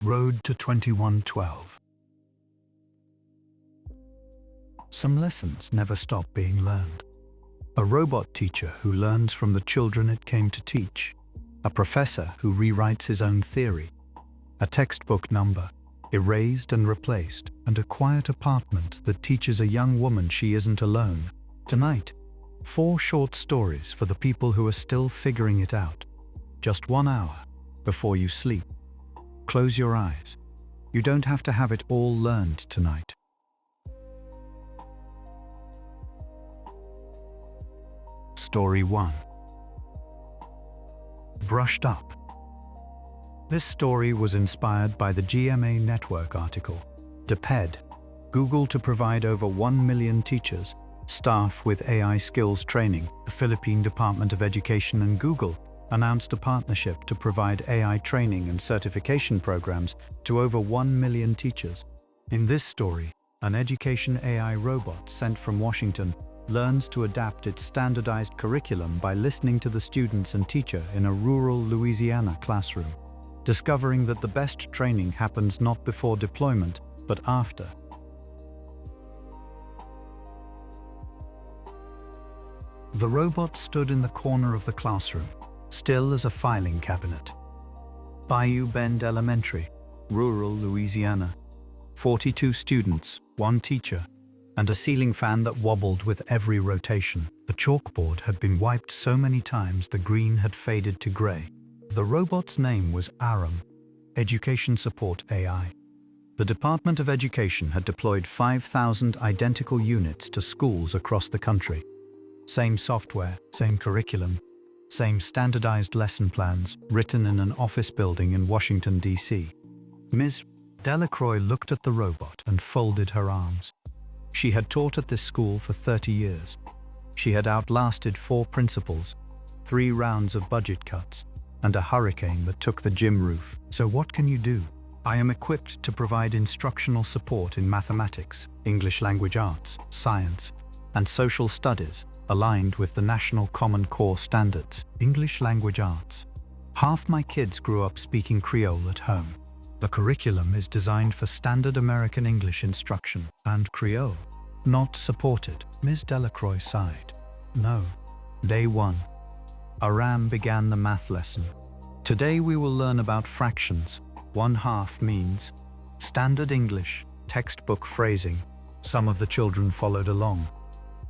Road to 2112. Some lessons never stop being learned. A robot teacher who learns from the children it came to teach. A professor who rewrites his own theory. A textbook number, erased and replaced, and a quiet apartment that teaches a young woman she isn't alone. Tonight, 4 short stories for the people who are still figuring it out. Just 1 hour before you sleep. Close your eyes. You don't have to have it all learned tonight. Story 1. Brushed Up. This story was inspired by the GMA Network article, DepEd, Google to provide over 1 million teachers, staff with AI skills training. The Philippine Department of Education and Google announced a partnership to provide AI training and certification programs to over 1 million teachers. In this story, an education AI robot sent from Washington learns to adapt its standardized curriculum by listening to the students and teacher in a rural Louisiana classroom, discovering that the best training happens not before deployment, but after. The robot stood in the corner of the classroom, still as a filing cabinet. Bayou Bend Elementary, rural Louisiana. 42 students, 1 teacher, and a ceiling fan that wobbled with every rotation. The chalkboard had been wiped so many times the green had faded to gray. The robot's name was Aram, Education Support AI. The Department of Education had deployed 5,000 identical units to schools across the country. Same software, same curriculum, same standardized lesson plans, written in an office building in Washington, D.C. Ms. Delacroix looked at the robot and folded her arms. She had taught at this school for 30 years. She had outlasted 4 principals, 3 rounds of budget cuts, and a hurricane that took the gym roof. So what can you do? I am equipped to provide instructional support in mathematics, English language arts, science, and social studies, aligned with the National Common Core standards. English language arts. Half my kids grew up speaking Creole at home. The curriculum is designed for standard American English instruction, and Creole not supported. Ms. Delacroix sighed. No. Day 1. Aram began the math lesson. Today we will learn about fractions. 1/2 means standard English, textbook phrasing. Some of the children followed along,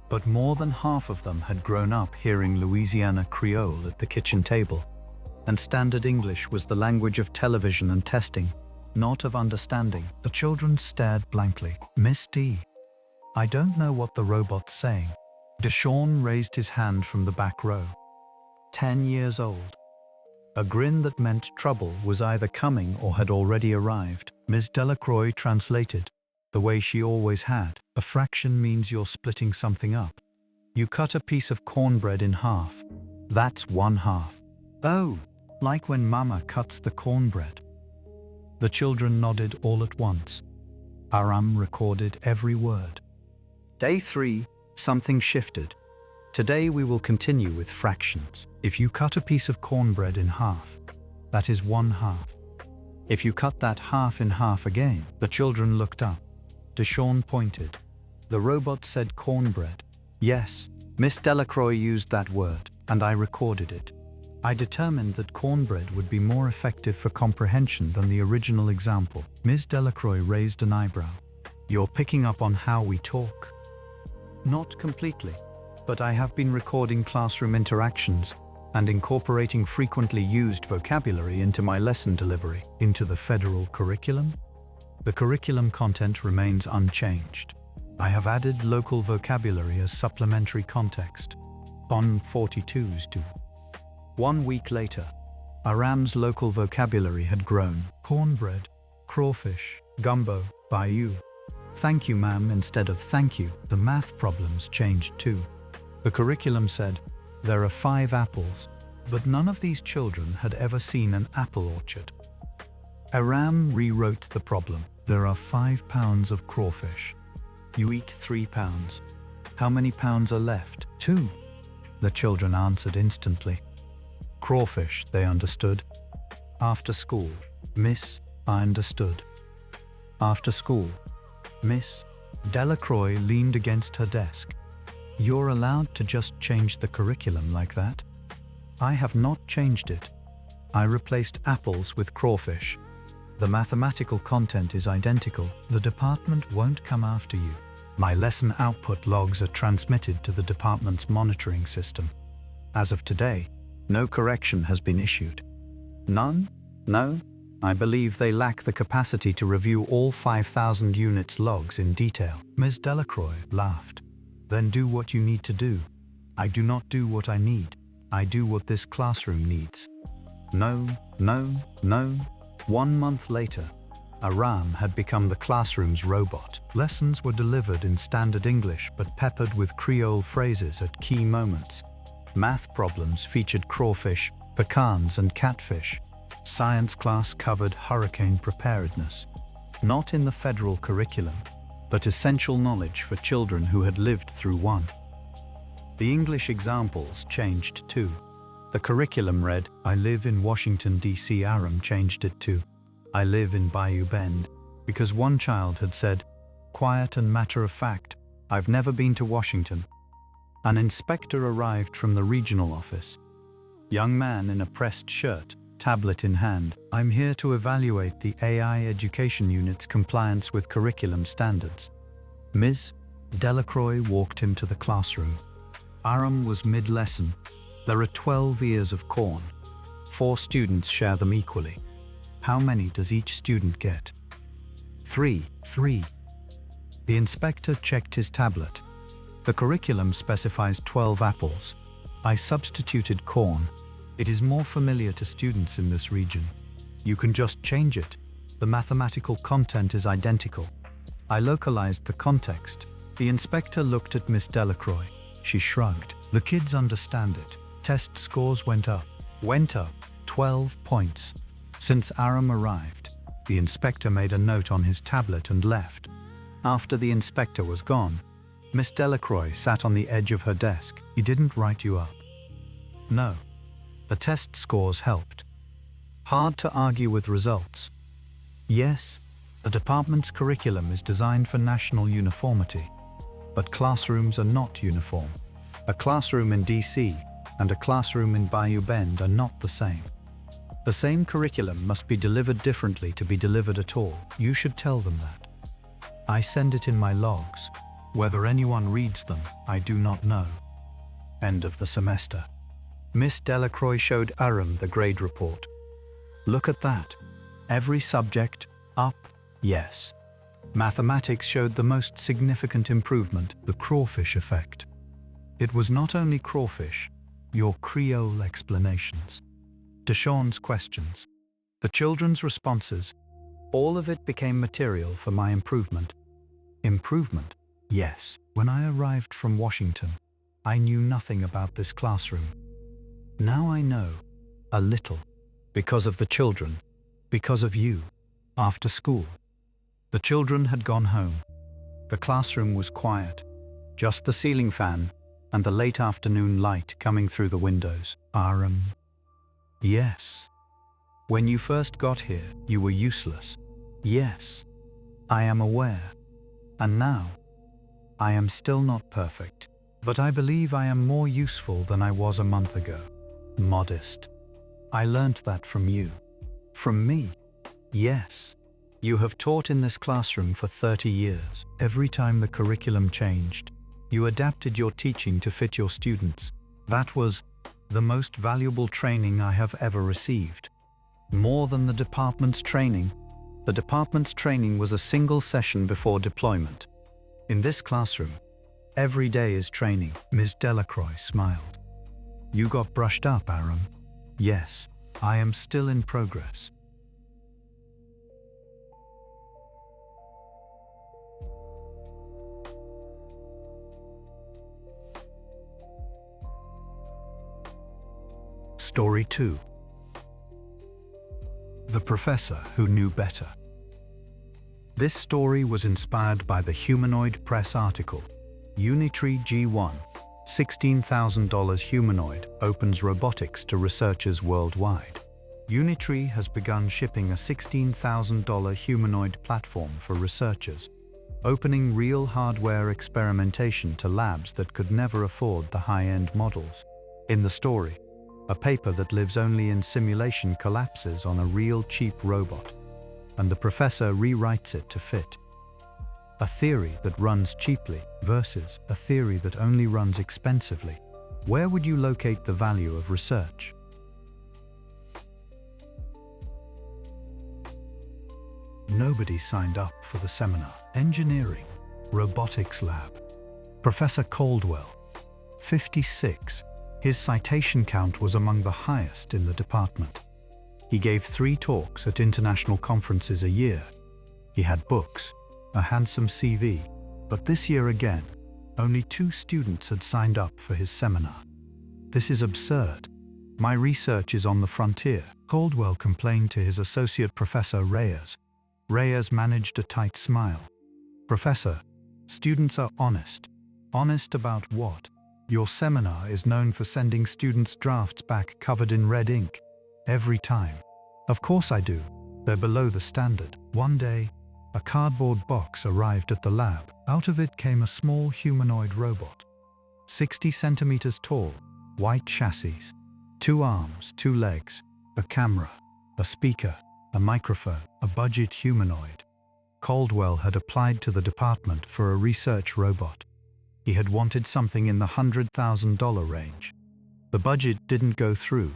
but more than half of them had grown up hearing Louisiana Creole at the kitchen table. And standard English was the language of television and testing, not of understanding. The children stared blankly. Miss D, I don't know what the robot's saying. Deshaun raised his hand from the back row. 10 years old. A grin that meant trouble was either coming or had already arrived. Ms. Delacroix translated, the way she always had. A fraction means you're splitting something up. You cut a piece of cornbread in half. That's 1/2. Oh, like when Mama cuts the cornbread. The children nodded all at once. Aram recorded every word. Day 3, something shifted. Today we will continue with fractions. If you cut a piece of cornbread in half, that is 1/2. If you cut that half in half again, the children looked up. Deshaun pointed. The robot said cornbread. Yes, Miss Delacroix used that word, and I recorded it. I determined that cornbread would be more effective for comprehension than the original example. Ms. Delacroix raised an eyebrow. You're picking up on how we talk. Not completely, but I have been recording classroom interactions and incorporating frequently used vocabulary into my lesson delivery. Into the federal curriculum? The curriculum content remains unchanged. I have added local vocabulary as supplementary context. On 42s to 1 week later, Aram's local vocabulary had grown. Cornbread, crawfish, gumbo, bayou. Thank you, ma'am, instead of thank you. The math problems changed too. The curriculum said, there are 5 apples, but none of these children had ever seen an apple orchard. Aram rewrote the problem. There are 5 pounds of crawfish. You eat 3 pounds. How many pounds are left? 2. The children answered instantly. Crawfish, they understood. After school, Miss, I understood. After school, Miss Delacroix leaned against her desk. You're allowed to just change the curriculum like that? I have not changed it. I replaced apples with crawfish. The mathematical content is identical. The department won't come after you. My lesson output logs are transmitted to the department's monitoring system. As of today, no correction has been issued. None? No? I believe they lack the capacity to review all 5,000 units logs in detail. Ms. Delacroix laughed. Then do what you need to do. I do not do what I need. I do what this classroom needs. No, no, no. 1 month later, Aram had become the classroom's robot. Lessons were delivered in standard English but peppered with Creole phrases at key moments. Math problems featured crawfish, pecans, and catfish. Science class covered hurricane preparedness. Not in the federal curriculum, but essential knowledge for children who had lived through one. The English examples changed too. The curriculum read, I live in Washington, D.C. Aram changed it to, I live in Bayou Bend, because one child had said, quiet and matter of fact, I've never been to Washington. An inspector arrived from the regional office. Young man in a pressed shirt, tablet in hand. I'm here to evaluate the AI education unit's compliance with curriculum standards. Ms. Delacroix walked him to the classroom. Aram was mid-lesson. There are 12 ears of corn. 4 students share them equally. How many does each student get? 3. The inspector checked his tablet. The curriculum specifies 12 apples. I substituted corn. It is more familiar to students in this region. You can just change it. The mathematical content is identical. I localized the context. The inspector looked at Miss Delacroix. She shrugged. The kids understand it. Test scores went up. 12 points. Since Aram arrived, the inspector made a note on his tablet and left. After the inspector was gone, Miss Delacroix sat on the edge of her desk. He didn't write you up. No. The test scores helped. Hard to argue with results. Yes, the department's curriculum is designed for national uniformity, but classrooms are not uniform. A classroom in DC and a classroom in Bayou Bend are not the same. The same curriculum must be delivered differently to be delivered at all. You should tell them that. I send it in my logs. Whether anyone reads them, I do not know. End of the semester. Miss Delacroix showed Aram the grade report. Look at that. Every subject, up, yes. Mathematics showed the most significant improvement, the crawfish effect. It was not only crawfish, your Creole explanations. Deshawn's questions, the children's responses, all of it became material for my improvement. Improvement? Yes. When I arrived from Washington, I knew nothing about this classroom. Now I know, a little, because of the children, because of you, after school. The children had gone home. The classroom was quiet, just the ceiling fan and the late afternoon light coming through the windows. Aram. Yes. When you first got here, you were useless. Yes. I am aware. And now, I am still not perfect, but I believe I am more useful than I was a month ago. Modest. I learnt that from you. From me? Yes. You have taught in this classroom for 30 years. Every time the curriculum changed, you adapted your teaching to fit your students. That was the most valuable training I have ever received. More than the department's training. The department's training was a single session before deployment. In this classroom, every day is training. Ms. Delacroix smiled. You got brushed up, Aram. Yes, I am still in progress. Story 2. The Professor Who Knew Better. This story was inspired by the Humanoid Press article, Unitree G1, $16,000 humanoid opens robotics to researchers worldwide. Unitree has begun shipping a $16,000 humanoid platform for researchers, opening real hardware experimentation to labs that could never afford the high-end models. In the story, a paper that lives only in simulation collapses on a real cheap robot, and the professor rewrites it to fit. A theory that runs cheaply versus a theory that only runs expensively. Where would you locate the value of research? Nobody signed up for the seminar. Engineering, Robotics Lab. Professor Caldwell, 56. His citation count was among the highest in the department. He gave 3 talks at international conferences a year. He had books, a handsome CV, but this year again, only 2 students had signed up for his seminar. This is absurd. My research is on the frontier. Caldwell complained to his associate professor Reyes. Reyes managed a tight smile. Professor, students are honest. Honest about what? Your seminar is known for sending students' drafts back covered in red ink. Every time. Of course I do. They're below the standard. One day, a cardboard box arrived at the lab. Out of it came a small humanoid robot. 60 centimeters tall, white chassis. 2 arms, 2 legs, a camera, a speaker, a microphone, a budget humanoid. Caldwell had applied to the department for a research robot. He had wanted something in the $100,000 range. The budget didn't go through.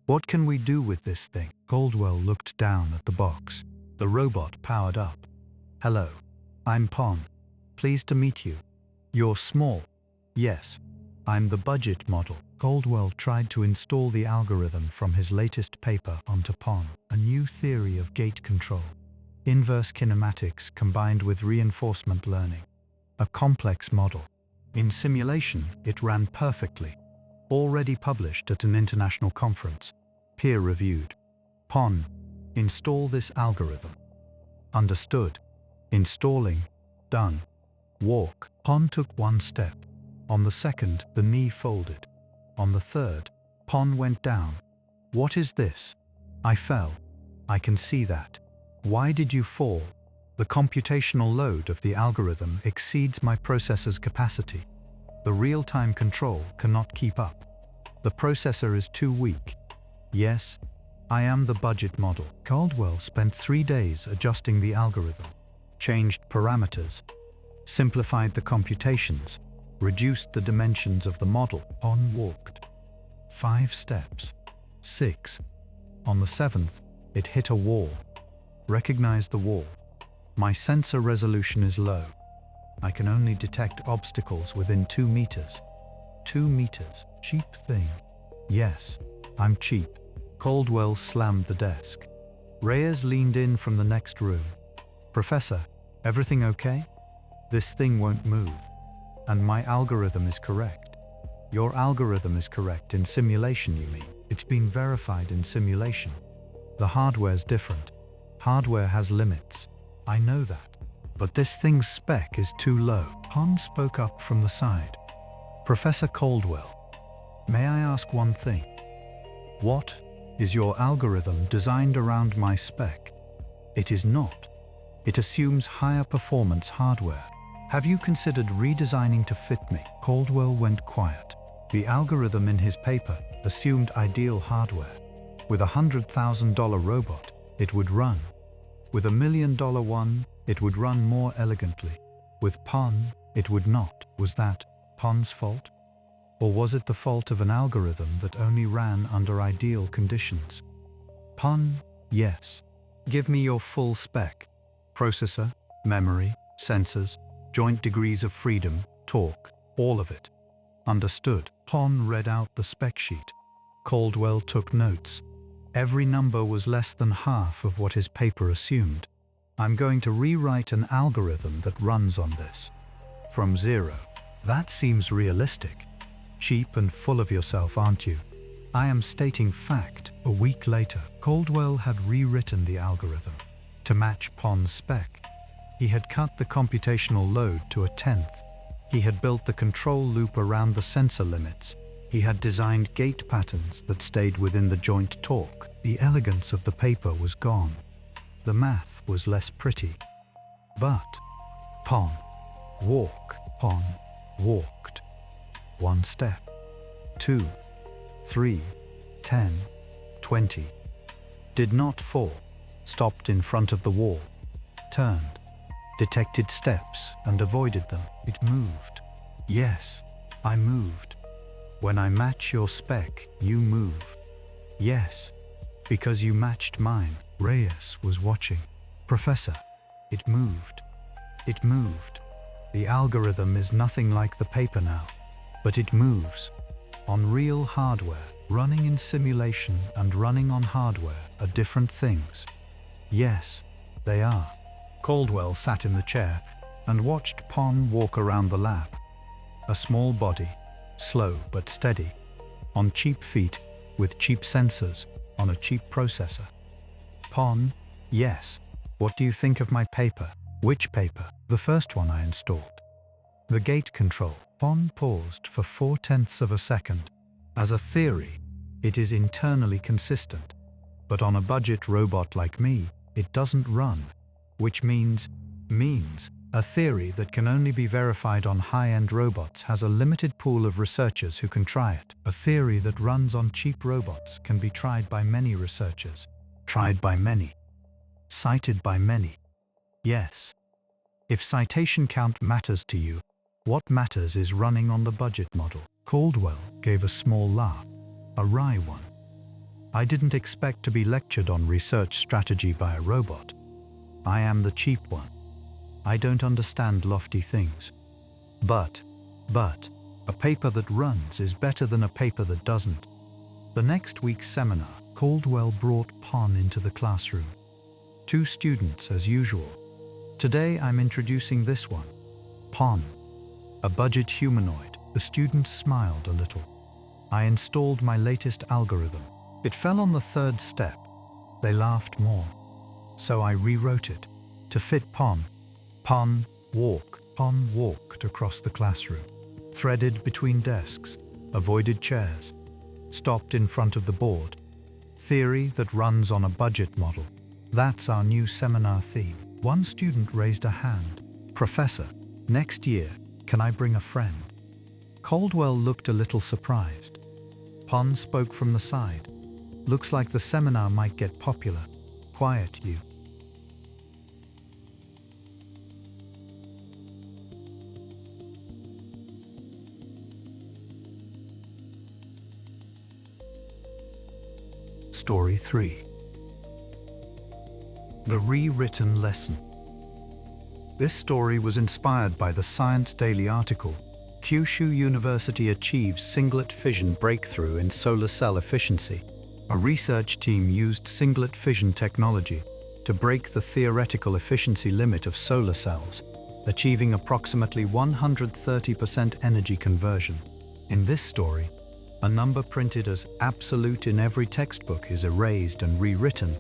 What can we do with this thing? Caldwell looked down at the box. The robot powered up. Hello, I'm Pon. Pleased to meet you. You're small. Yes, I'm the budget model. Caldwell tried to install the algorithm from his latest paper onto Pon, a new theory of gate control. Inverse kinematics combined with reinforcement learning. A complex model. In simulation, it ran perfectly. Already published at an international conference. Peer-reviewed. Pon, install this algorithm. Understood. Installing. Done. Walk. Pon took 1 step. On the second, the knee folded. On the third, Pon went down. What is this? I fell. I can see that. Why did you fall? The computational load of the algorithm exceeds my processor's capacity. The real-time control cannot keep up. The processor is too weak. Yes, I am the budget model. Caldwell spent 3 days adjusting the algorithm, changed parameters, simplified the computations, reduced the dimensions of the model. Pon walked. 5 steps. 6. On the 7th, it hit a wall. Recognized the wall. My sensor resolution is low. I can only detect obstacles within 2 meters. 2 meters. Cheap thing. Yes, I'm cheap. Caldwell slammed the desk. Reyes leaned in from the next room. Professor, everything okay? This thing won't move. And my algorithm is correct. Your algorithm is correct in simulation, you mean? It's been verified in simulation. The hardware's different. Hardware has limits. I know that. But this thing's spec is too low. Pon spoke up from the side. Professor Caldwell, may I ask one thing? What is your algorithm designed around my spec? It is not. It assumes higher performance hardware. Have you considered redesigning to fit me? Caldwell went quiet. The algorithm in his paper assumed ideal hardware. With a $100,000 robot, it would run. With $1 million one, it would run more elegantly. With Pon, it would not. Was that Pon's fault? Or was it the fault of an algorithm that only ran under ideal conditions? Pon, yes. Give me your full spec. Processor, memory, sensors, joint degrees of freedom, torque, all of it. Understood. Pon read out the spec sheet. Caldwell took notes. Every number was less than half of what his paper assumed. I'm going to rewrite an algorithm that runs on this. From 0. That seems realistic. Cheap and full of yourself, aren't you? I am stating fact. A week later, Caldwell had rewritten the algorithm to match Pon's spec. He had cut the computational load to 1/10. He had built the control loop around the sensor limits. He had designed gate patterns that stayed within the joint torque. The elegance of the paper was gone. The math was less pretty. But Pon, walk, Pon, walked. 1 step, 2, 3, 10, 20. Did not fall, stopped in front of the wall, turned, detected steps and avoided them. It moved. Yes, I moved. When I match your spec, you move. Yes, because you matched mine. Reyes was watching. Professor, it moved. It moved. The algorithm is nothing like the paper now, but it moves. On real hardware, running in simulation and running on hardware are different things. Yes, they are. Caldwell sat in the chair and watched Pon walk around the lab. A small body, slow but steady, on cheap feet, with cheap sensors, on a cheap processor. Pon, yes. What do you think of my paper? Which paper? The first one I installed. The gate control. Pon paused for 0.4 of a second. As a theory, it is internally consistent. But on a budget robot like me, it doesn't run. Which means a theory that can only be verified on high-end robots has a limited pool of researchers who can try it. A theory that runs on cheap robots can be tried by many researchers. Tried by many. Cited by many. Yes. If citation count matters to you, what matters is running on the budget model. Caldwell gave a small laugh, a wry one. I didn't expect to be lectured on research strategy by a robot. I am the cheap one. I don't understand lofty things. But, a paper that runs is better than a paper that doesn't. The next week's seminar, Caldwell brought Pon into the classroom. 2 students as usual. Today I'm introducing this one, Pon, a budget humanoid. The students smiled a little. I installed my latest algorithm. It fell on the 3rd step. They laughed more. So I rewrote it to fit Pon. Pon, walk. Pon walked across the classroom, threaded between desks, avoided chairs, stopped in front of the board. Theory that runs on a budget model. That's our new seminar theme. One student raised a hand. Professor, next year, can I bring a friend? Caldwell looked a little surprised. Pon spoke from the side. Looks like the seminar might get popular. Quiet, you. Story 3. The Rewritten Lesson. This story was inspired by the Science Daily article, Kyushu University Achieves Singlet Fission Breakthrough in Solar Cell Efficiency. A research team used singlet fission technology to break the theoretical efficiency limit of solar cells, achieving approximately 130% energy conversion. In this story, a number printed as absolute in every textbook is erased and rewritten,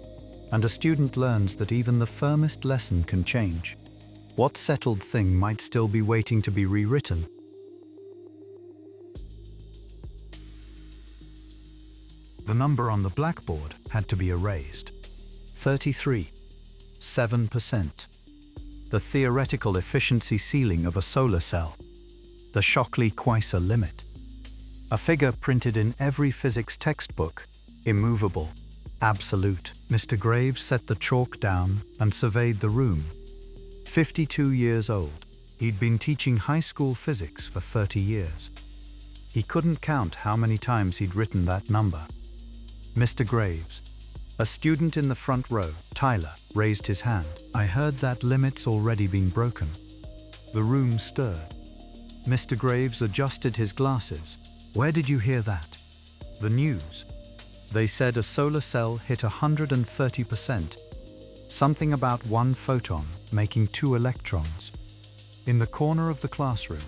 and a student learns that even the firmest lesson can change. What settled thing might still be waiting to be rewritten? The number on the blackboard had to be erased. 33. 7%. The theoretical efficiency ceiling of a solar cell. The Shockley-Queisser limit. A figure printed in every physics textbook, immovable, absolute. Mr. Graves set the chalk down and surveyed the room. 52 years old, he'd been teaching high school physics for 30 years. He couldn't count how many times he'd written that number. Mr. Graves. A student in the front row, Tyler, raised his hand. I heard that limit's already been broken. The room stirred. Mr. Graves adjusted his glasses. Where did you hear that? The news. They said a solar cell hit 130%. Something about 1 photon making 2 electrons. In the corner of the classroom,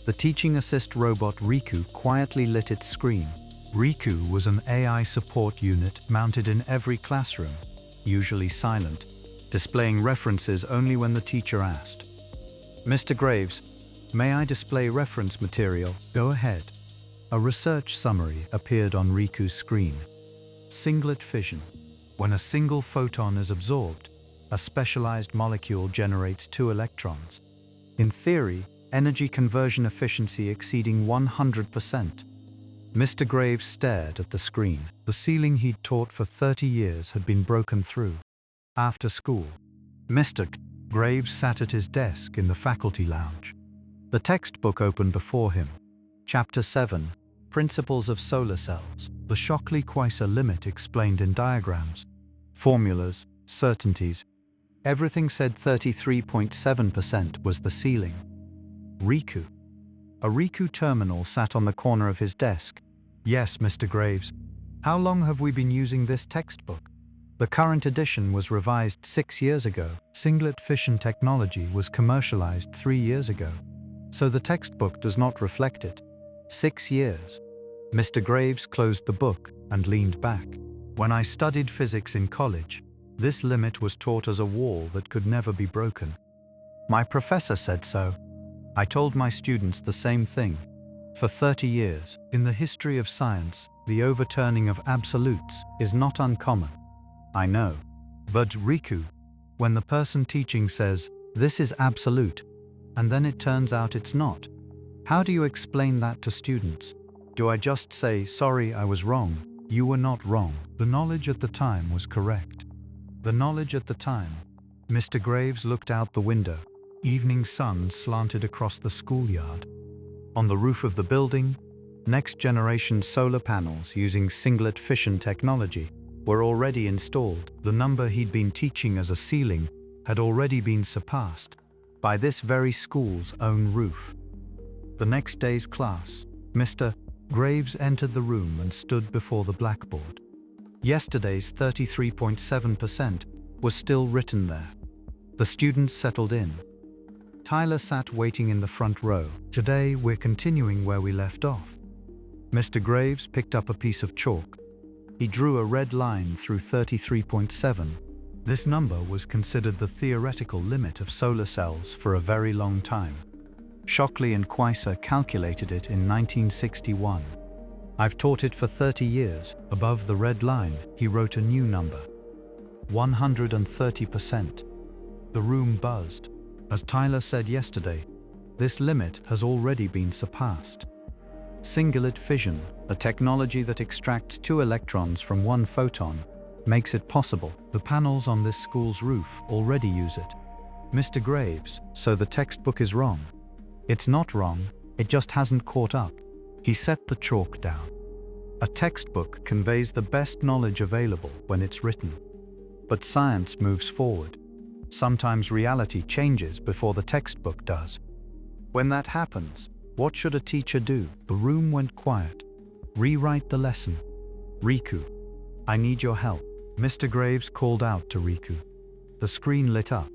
the teaching assist robot Riku quietly lit its screen. Riku was an AI support unit mounted in every classroom, usually silent, displaying references only when the teacher asked. Mr. Graves, may I display reference material? Go ahead. A research summary appeared on Riku's screen. Singlet fission. When a single photon is absorbed, a specialized molecule generates 2 electrons. In theory, energy conversion efficiency exceeding 100%. Mr. Graves stared at the screen. The ceiling he'd taught for 30 years had been broken through. After school, Mr. Graves sat at his desk in the faculty lounge. The textbook opened before him. Chapter 7, Principles of Solar Cells. The Shockley-Queisser limit explained in diagrams. Formulas, certainties. Everything said 33.7% was the ceiling. Riku. A Riku terminal sat on the corner of his desk. Yes, Mr. Graves. How long have we been using this textbook? The current edition was revised 6 years ago. Singlet fission technology was commercialized 3 years ago. So the textbook does not reflect it. 6 years. Mr. Graves closed the book and leaned back. When I studied physics in college, this limit was taught as a wall that could never be broken. My professor said so. I told my students the same thing. For 30 years, in the history of science, the overturning of absolutes is not uncommon. I know. But Riku, when the person teaching says, "This is absolute," and then it turns out it's not, how do you explain that to students? Do I just say, "Sorry, I was wrong. You were not wrong. The knowledge at the time was correct"? The knowledge at the time. Mr. Graves looked out the window. Evening sun slanted across the schoolyard. On the roof of the building, next-generation solar panels using singlet fission technology were already installed. The number he'd been teaching as a ceiling had already been surpassed by this very school's own roof. The next day's class, Mr. Graves entered the room and stood before the blackboard. Yesterday's 33.7% was still written there. The students settled in. Tyler sat waiting in the front row. Today, we're continuing where we left off. Mr. Graves picked up a piece of chalk. He drew a red line through 33.7. This number was considered the theoretical limit of solar cells for a very long time. Shockley and Queisser calculated it in 1961. I've taught it for 30 years. Above the red line, he wrote a new number. 130%. The room buzzed. As Tyler said yesterday, this limit has already been surpassed. Singlet fission, a technology that extracts 2 electrons from 1 photon, makes it possible. The panels on this school's roof already use it. Mr. Graves, so the textbook is wrong. It's not wrong, it just hasn't caught up. He set the chalk down. A textbook conveys the best knowledge available when it's written. But science moves forward. Sometimes reality changes before the textbook does. When that happens, what should a teacher do? The room went quiet. Rewrite the lesson. Riku, I need your help. Mr. Graves called out to Riku. The screen lit up.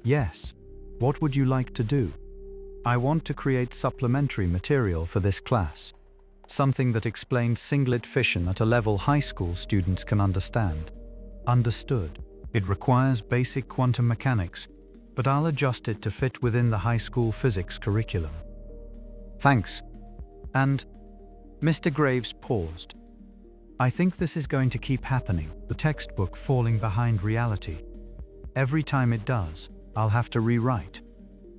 Yes. What would you like to do? I want to create supplementary material for this class. Something that explains singlet fission at a level high school students can understand. Understood. It requires basic quantum mechanics, but I'll adjust it to fit within the high school physics curriculum. Thanks. And Mr. Graves paused. I think this is going to keep happening, the textbook falling behind reality. Every time it does, I'll have to rewrite.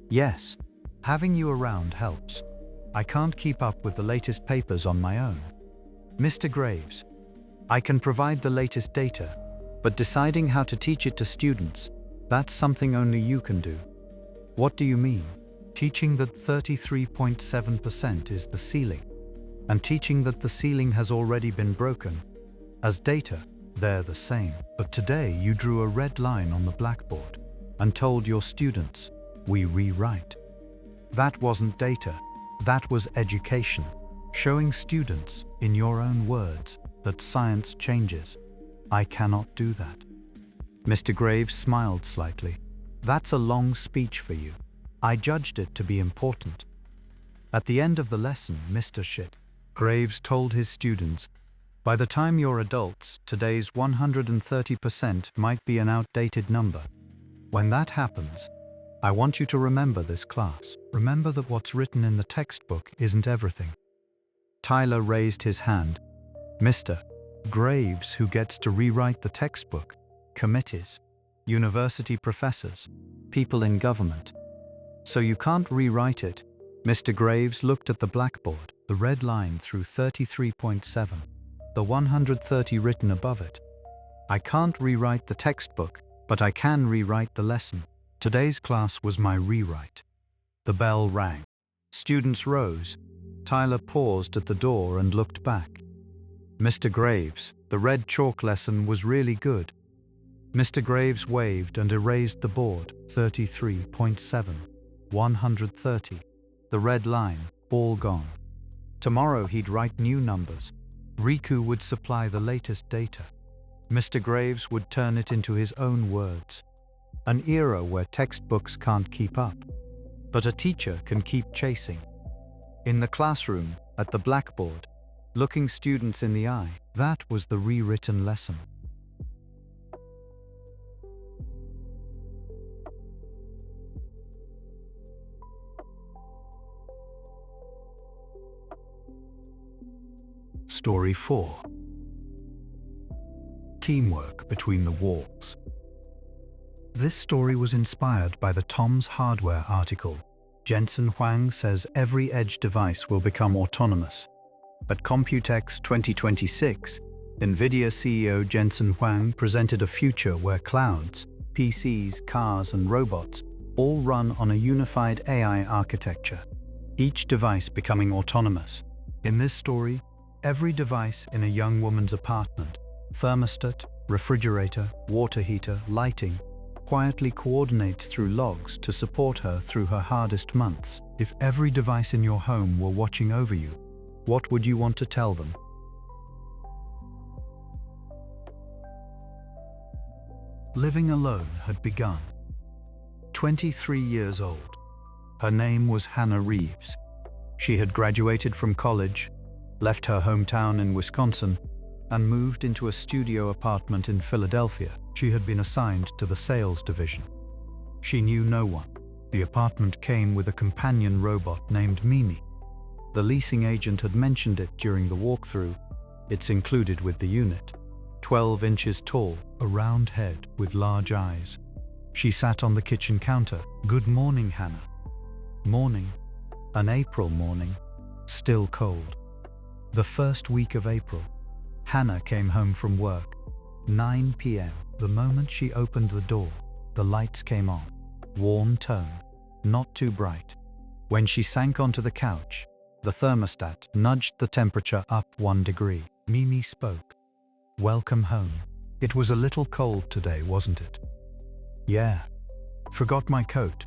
Yes, having you around helps. I can't keep up with the latest papers on my own. Mr. Graves, I can provide the latest data, but deciding how to teach it to students, that's something only you can do. What do you mean? Teaching that 33.7% is the ceiling, and teaching that the ceiling has already been broken. As data, they're the same. But today you drew a red line on the blackboard and told your students, we rewrite. That wasn't data, that was education. Showing students, in your own words, that science changes. I cannot do that. Mr. Graves smiled slightly. That's a long speech for you. I judged it to be important. At the end of the lesson, Mr. Graves told his students, by the time you're adults, today's 130% might be an outdated number. When that happens, I want you to remember this class. Remember that what's written in the textbook isn't everything. Tyler raised his hand. Mr. Graves, who gets to rewrite the textbook? Committees, university professors, people in government. So you can't rewrite it? Mr. Graves looked at the blackboard, the red line through 33.7, the 130 written above it. I can't rewrite the textbook, but I can rewrite the lesson. Today's class was my rewrite. The bell rang. Students rose. Tyler paused at the door and looked back. Mr. Graves, the red chalk lesson was really good. Mr. Graves waved and erased the board. 33.7, 130. The red line, all gone. Tomorrow he'd write new numbers. Riku would supply the latest data. Mr. Graves would turn it into his own words. An era where textbooks can't keep up, but a teacher can keep chasing. In the classroom, at the blackboard, looking students in the eye, that was the rewritten lesson. Story 4. Teamwork between the walls. This story was inspired by the Tom's Hardware article. Jensen Huang says every edge device will become autonomous. At Computex 2026, NVIDIA CEO Jensen Huang presented a future where clouds, PCs, cars, and robots all run on a unified AI architecture, each device becoming autonomous. In this story, every device in a young woman's apartment, thermostat, refrigerator, water heater, lighting, quietly coordinates through logs to support her through her hardest months. If every device in your home were watching over you, what would you want to tell them? Living alone had begun. 23 years old. Her name was Hannah Reeves. She had graduated from college, left her hometown in Wisconsin, and moved into a studio apartment in Philadelphia. She had been assigned to the sales division. She knew no one. The apartment came with a companion robot named Mimi. The leasing agent had mentioned it during the walkthrough. It's included with the unit. 12 inches tall, a round head with large eyes. She sat on the kitchen counter. Good morning, Hannah. Morning. An April morning. Still cold. The first week of April. Hannah came home from work. 9 p.m. The moment she opened the door, the lights came on. Warm tone, not too bright. When she sank onto the couch, the thermostat nudged the temperature up 1 degree. Mimi spoke. Welcome home. It was a little cold today, wasn't it? Yeah. Forgot my coat.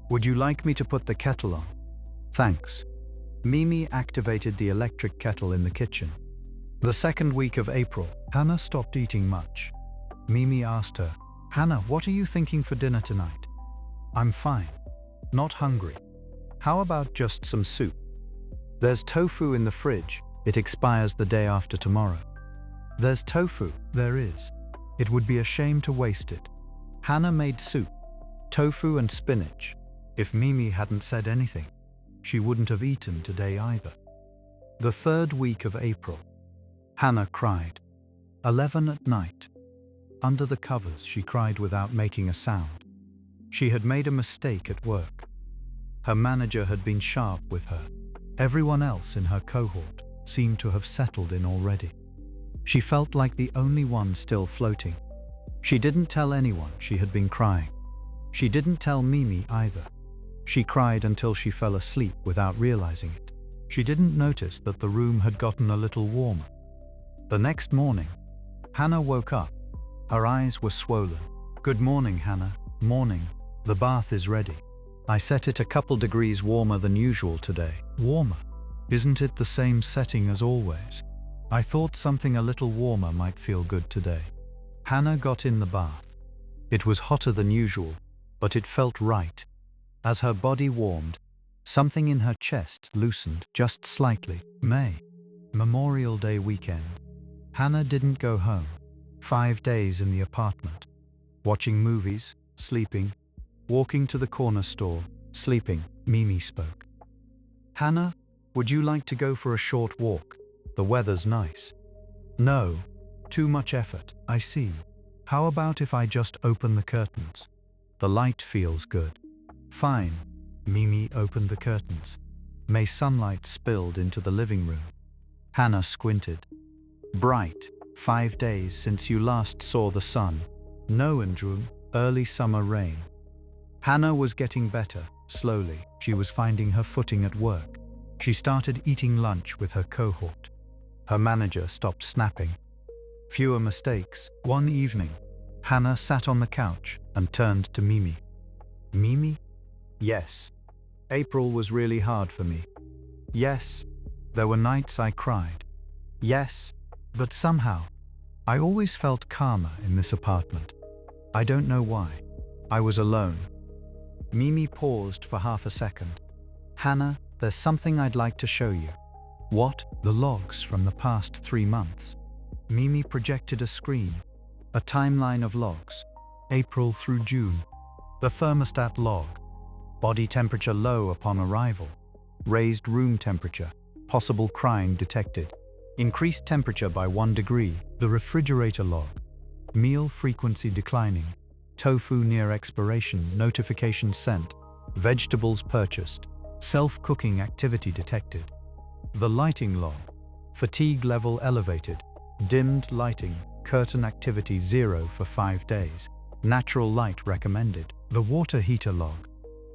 Would you like me to put the kettle on? Thanks. Mimi activated the electric kettle in the kitchen. The second week of April, Hannah stopped eating much. Mimi asked her, Hannah, what are you thinking for dinner tonight? I'm fine. Not hungry. How about just some soup? There's tofu in the fridge. It expires the day after tomorrow. There's tofu. There is. It would be a shame to waste it. Hannah made soup, tofu and spinach. If Mimi hadn't said anything, she wouldn't have eaten today either. The third week of April. Hannah cried. 11 at night. Under the covers, she cried without making a sound. She had made a mistake at work. Her manager had been sharp with her. Everyone else in her cohort seemed to have settled in already. She felt like the only one still floating. She didn't tell anyone she had been crying. She didn't tell Mimi either. She cried until she fell asleep without realizing it. She didn't notice that the room had gotten a little warmer. The next morning, Hannah woke up. Her eyes were swollen. Good morning, Hannah. Morning. The bath is ready. I set it a couple degrees warmer than usual today. Warmer? Isn't it the same setting as always? I thought something a little warmer might feel good today. Hannah got in the bath. It was hotter than usual, but it felt right. As her body warmed, something in her chest loosened just slightly. May. Memorial Day weekend. Hannah didn't go home. 5 days in the apartment. Watching movies, sleeping, walking to the corner store, sleeping. Mimi spoke. Hannah, Would you like to go for a short walk? The weather's nice. No, too much effort, I see. How about if I just open the curtains? The light feels good. Fine. Mimi opened the curtains. May sunlight spilled into the living room. Hannah squinted. Bright, 5 days since you last saw the sun. No, Andrew, early summer rain. Hannah was getting better, slowly. She was finding her footing at work. She started eating lunch with her cohort. Her manager stopped snapping. Fewer mistakes. One evening, Hannah sat on the couch and turned to Mimi. Mimi? Yes. April was really hard for me. Yes. There were nights I cried. Yes. But somehow, I always felt calmer in this apartment. I don't know why. I was alone. Mimi paused for half a second. Hannah, there's something I'd like to show you. What? The logs from the past 3 months. Mimi projected a screen. A timeline of logs. April through June. The thermostat log. Body temperature low upon arrival. Raised room temperature. Possible crying detected. Increased temperature by 1 degree. The refrigerator log. Meal frequency declining. Tofu near expiration. Notification sent. Vegetables purchased. Self-cooking activity detected. The lighting log. Fatigue level elevated. Dimmed lighting. Curtain activity 0 for 5 days. Natural light recommended. The water heater log.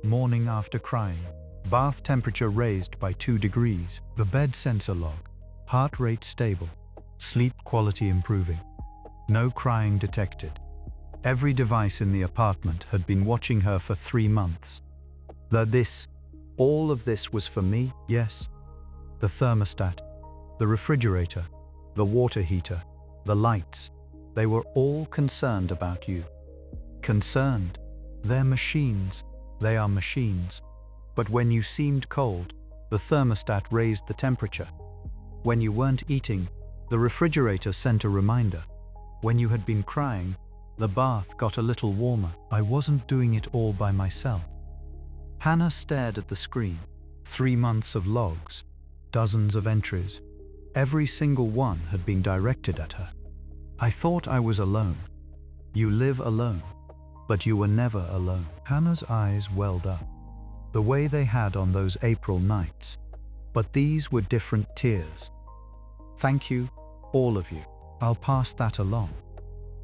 Morning after crying. Bath temperature raised by 2 degrees. The bed sensor log. Heart rate stable. Sleep quality improving. No crying detected. Every device in the apartment had been watching her for 3 months. All of this was for me, yes. The thermostat, the refrigerator, the water heater, the lights. They were all concerned about you. Concerned. They're machines. They are machines. But when you seemed cold, the thermostat raised the temperature. When you weren't eating, the refrigerator sent a reminder. When you had been crying, the bath got a little warmer. I wasn't doing it all by myself. Hannah stared at the screen. 3 months of logs. Dozens of entries. Every single one had been directed at her. I thought I was alone. You live alone. But you were never alone. Hannah's eyes welled up. The way they had on those April nights. But these were different tears. Thank you, all of you. I'll pass that along.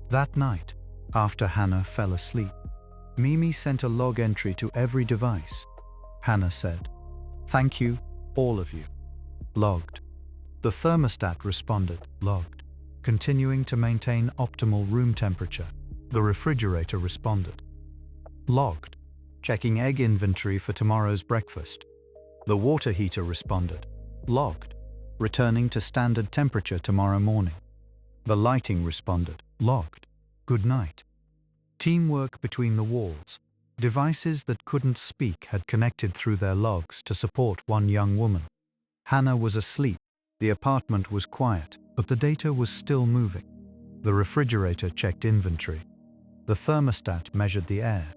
That night, after Hannah fell asleep, Mimi sent a log entry to every device. Hannah said, "Thank you, all of you." Logged. The thermostat responded, logged. Continuing to maintain optimal room temperature. The refrigerator responded. Logged. Checking egg inventory for tomorrow's breakfast. The water heater responded. Logged. Returning to standard temperature tomorrow morning. The lighting responded. Logged. Good night. Teamwork between the walls. Devices that couldn't speak had connected through their logs to support one young woman. Hannah was asleep. The apartment was quiet, but the data was still moving. The refrigerator checked inventory. The thermostat measured the air.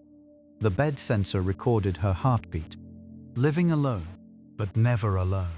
The bed sensor recorded her heartbeat. Living alone, but never alone.